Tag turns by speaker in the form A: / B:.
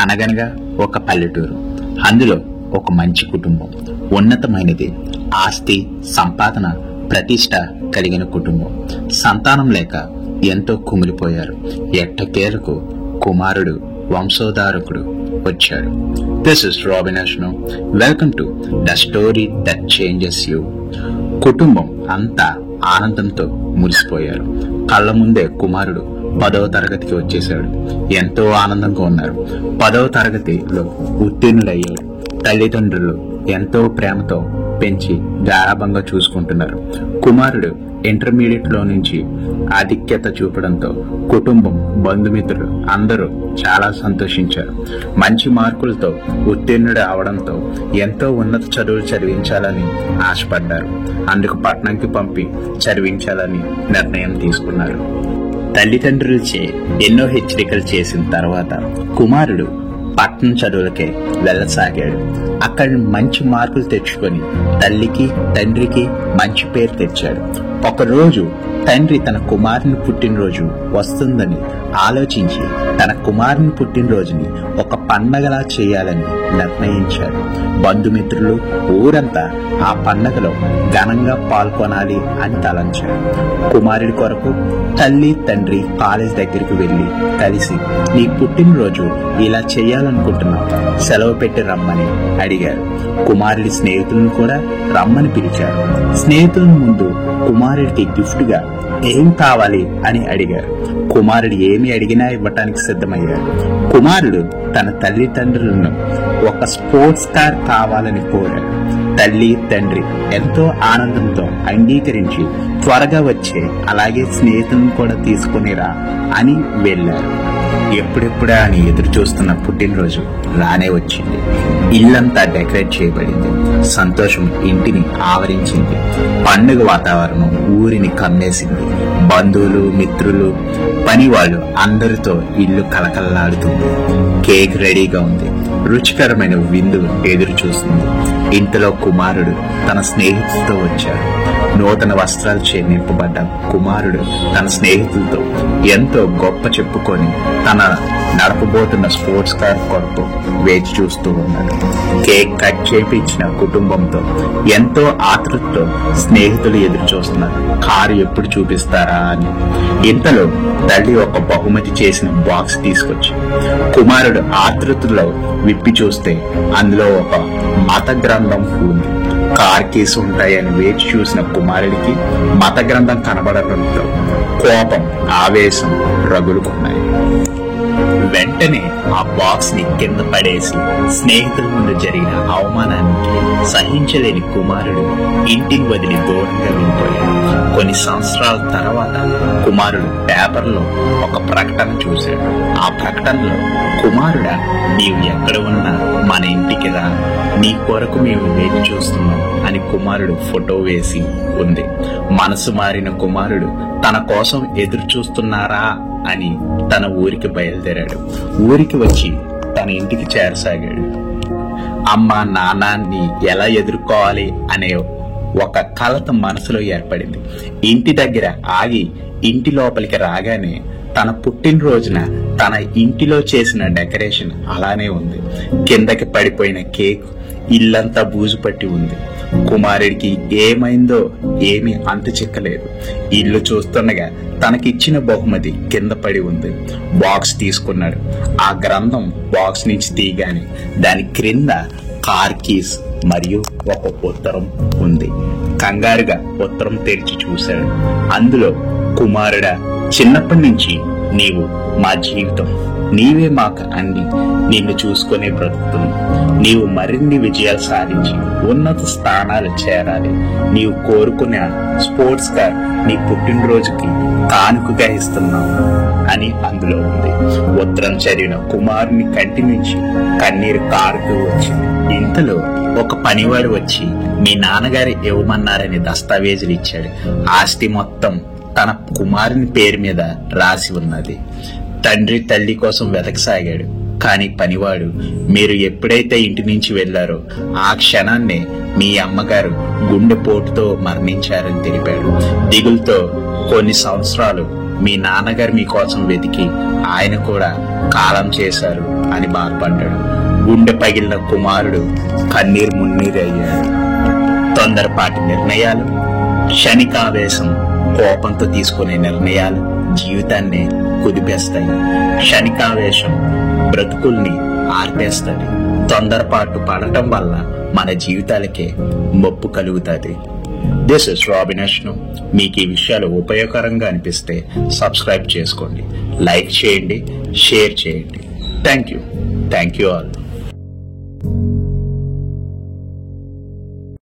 A: అనగనగా ఒక పల్లెటూరు, అందులో ఒక మంచి కుటుంబం, ఉన్నతమైనది, ఆస్తి సంపాదన ప్రతిష్ట కలిగిన కుటుంబం. సంతానం లేక ఎంతో కుమిలిపోయారు. ఎట్టకేలకు కుమారుడు వంశోధారకుడు వచ్చాడు. This is Robin Ashno. Welcome to the story that changes you. కుటుంబం అంతా ఆనందంతో మురిసిపోయారు. కళ్ళ ముందే కుమారుడు 10వ తరగతికి వచ్చేశాడు. ఎంతో ఆనందంగా ఉన్నారు. 10వ తరగతిలో ఉత్తీర్ణులయ్యాడు. తల్లిదండ్రులు ఎంతో ప్రేమతో పెంచి గారాబంగా చూసుకుంటున్నారు. కుమారుడు ఇంటర్మీడియట్ లో నుంచి ఆధిక్యత చూపడంతో కుటుంబం, బంధుమిత్రులు అందరూ చాలా సంతోషించారు. మంచి మార్కులతో ఉత్తీర్ణుడు అవడంతో ఎంతో ఉన్నత చదువులు చదివించాలని ఆశపడ్డారు. అందుకు పట్నంకి పంపి చదివించాలని నిర్ణయం తీసుకున్నారు. తల్లిదండ్రులచే ఎన్నో హెచ్చరికలు చేసిన తర్వాత కుమారుడు పట్నం చదువులకే వెళ్ళసాగాడు. అక్కడ మంచి మార్కులు తెచ్చుకొని తల్లికి తండ్రికి మంచి పేరు తెచ్చాడు. ఒకరోజు తండ్రి తన కుమారుని పుట్టినరోజు వస్తుందని ఆలోచించి తన కుమారుని పుట్టినరోజుని ఒక పండగలా చేయాలని నిర్ణయించాడు. బంధుమిత్రులు ఊరంతా ఆ పండగలో ఘనంగా పాల్గొనాలి అని తలంచాడు. కుమారుడి కొరకు తల్లి తండ్రి కాలేజ్ దగ్గరికి వెళ్లి కలిసి, నీ పుట్టినరోజు ఇలా చేయాలనుకుంటున్నాం, సెలవు పెట్టి రమ్మని అడిగారు. కుమారుడి స్నేహితులను కూడా రమ్మని పిలిచారు. స్నేహితుల ముందు కుమారుడికి గిఫ్ట్ గా ఏం కావాలి అని అడిగారు. కుమారుడు ఏమి అడిగినా ఇవ్వటానికి సిద్ధమయ్యాడు. కుమారుడు తన తల్లిదండ్రులను ఒక స్పోర్ట్స్ కార్ కావాలని కోరాడు. తల్లి తండ్రి ఎంతో ఆనందంతో అంగీకరించి త్వరగా వచ్చే, అలాగే స్నేహితులను కూడా తీసుకునిరా అని వెళ్లారు. ఎప్పుడెప్పుడా అని ఎదురు చూస్తున్న పుట్టినరోజు రానే వచ్చింది. ఇల్లంతా డెకరేట్ చేయబడింది. సంతోషం ఇంటిని ఆవరించింది. పండుగ వాతావరణం ఊరిని కమ్మేసింది. బంధువులు, మిత్రులు, పనివాళ్ళు అందరితో ఇల్లు కలకల్లాడుతుంది. కేక్ రెడీగా ఉంది. రుచికరమైన విందు ఎదురు చూస్తుంది. ఇంతలో కుమారుడు తన స్నేహితులతో వచ్చాడు. నూతన వస్త్రాలు నింపబడ్డ కుమారుడు తన స్నేహితులతో ఎంతో గొప్ప చెప్పుకొని తన నడపబోతున్న స్పోర్ట్స్ కార్ కొరకు వేచి చూస్తూ ఉన్నాడు. కేక్ కట్ చేయించిన కుటుంబంతో ఎంతో ఆతృతతో స్నేహితులు ఎదురు చూస్తున్నారు, కారు ఎప్పుడు చూపిస్తారా అని. ఇంతలో తల్లి ఒక బహుమతి చేసిన బాక్స్ తీసుకొచ్చి కుమారుడు ఆతృతలో విప్పి చూస్తే అందులో ఒక మత గ్రంథం ఉంది. కార్ కీస్ ఉంటాయని వేచి చూసిన కుమారుడికి మత గ్రంథం కనబడటంతో కోపం, ఆవేశం రగులుకున్నాయి. వెంటనే ఆ బాక్స్ ని కింద పడేసి స్నేహితుల ముందు జరిగిన అవమానానికి సహించలేని కుమారుడు ఇంటిని వదిలి దూరంగా వెళ్ళిపోయాడు. కొన్ని సంవత్సరాల తర్వాత కుమారుడు పేపర్లో ఒక ప్రకటన చూశాడు. ఆ ప్రకటనలో, కుమారుడా, నీవు ఎక్కడ ఉన్నా మన ఇంటికి రా, నీ కొరకు మేము వేచి చూస్తున్నాం అని కుమారుడు ఫోటో వేసి ఉంది. మనసు మారిన కుమారుడు తన కోసం ఎదురు చూస్తున్నారా అని తన ఊరికి బయలుదేరాడు. ఊరికి వచ్చి తన ఇంటికి చేరసాగాడు. అమ్మ నాన్నని ఎలా ఎదుర్కోవాలి అనే ఒక కలత మనసులో ఏర్పడింది. ఇంటి దగ్గర ఆగి ఇంటి లోపలికి రాగానే తన పుట్టినరోజున తన ఇంటిలో చేసిన డెకరేషన్ అలానే ఉంది. కిందకి పడిపోయిన కేక్, ఇల్లంతా బూజు పట్టి ఉంది. కుమారుడికి ఏమైందో ఏమీ అంతు చిక్కలేదు. ఇల్లు చూస్తుండగా తనకిచ్చిన బహుమతి కింద పడి ఉంది. బాక్స్ తీసుకున్నాడు. ఆ గ్రంథం బాక్స్ నుంచి తీయగానే దాని క్రింద కార్ కీస్ మరియు ఒక ఉత్తరం ఉంది. కంగారుగా ఉత్తరం తెరిచి చూశాడు. అందులో, కుమారుడా, చిన్నప్పటి నుంచి నీవు మా జీవితం, నీవే మాకు అన్ని, నిన్ను చూసుకునే బ్రతుకుతుంది. నీవు మరిన్ని విజయాలు సాధించి ఉన్నత స్థానాలు చేరాలి. నీవు కోరుకున్న స్పోర్ట్స్ కార్ నీ పుట్టినరోజుకి కానుకగా ఇస్తున్నావు అని అందులో ఉంది. ఉత్తరం చదివిన కుమారుని కంటి నుంచి కన్నీరు కారుతూ వచ్చింది. ఇంతలో ఒక పనివాడు వచ్చి మీ నాన్నగారు ఇవ్వమన్నారని దస్తావేజులు ఇచ్చాడు. ఆస్తి మొత్తం తన కుమారుని పేరు మీద రాసి ఉన్నది. తండ్రి తల్లి కోసం వెతకసాగాడు. కాని పనివాడు, మీరు ఎప్పుడైతే ఇంటి నుంచి వెళ్లారో ఆ క్షణాన్నే మీ అమ్మగారు గుండెపోటుతో మరణించారని తెలిపాడు. దిగులుతో కొన్ని సంవత్సరాలు మీ నాన్నగారు మీకోసం వెతికి ఆయన కూడా కాలం చేశారు అని బాధపడ్డాడు. గుండె పగిలిన కుమారుడు కన్నీరు మున్నీరు అయ్యాడు. తొందరపాటి నిర్ణయాలు, క్షణికావేశం, కోపంతో తీసుకునే నిర్ణయాలు జీవితాన్ని కుదిపేస్తాయి. క్షణికావేశం బ్రతుకుల్ని ఆర్పేస్తుంది. తొందరపాటు పడటం వల్ల మన జీవితాలకే మొప్పు కలుగుతుంది. This is Robin Ashnu. మీకు ఈ విషయాలు ఉపయోగకరంగా అనిపిస్తే సబ్స్క్రైబ్ చేసుకోండి, లైక్ చేయండి, షేర్ చేయండి. Thank you all.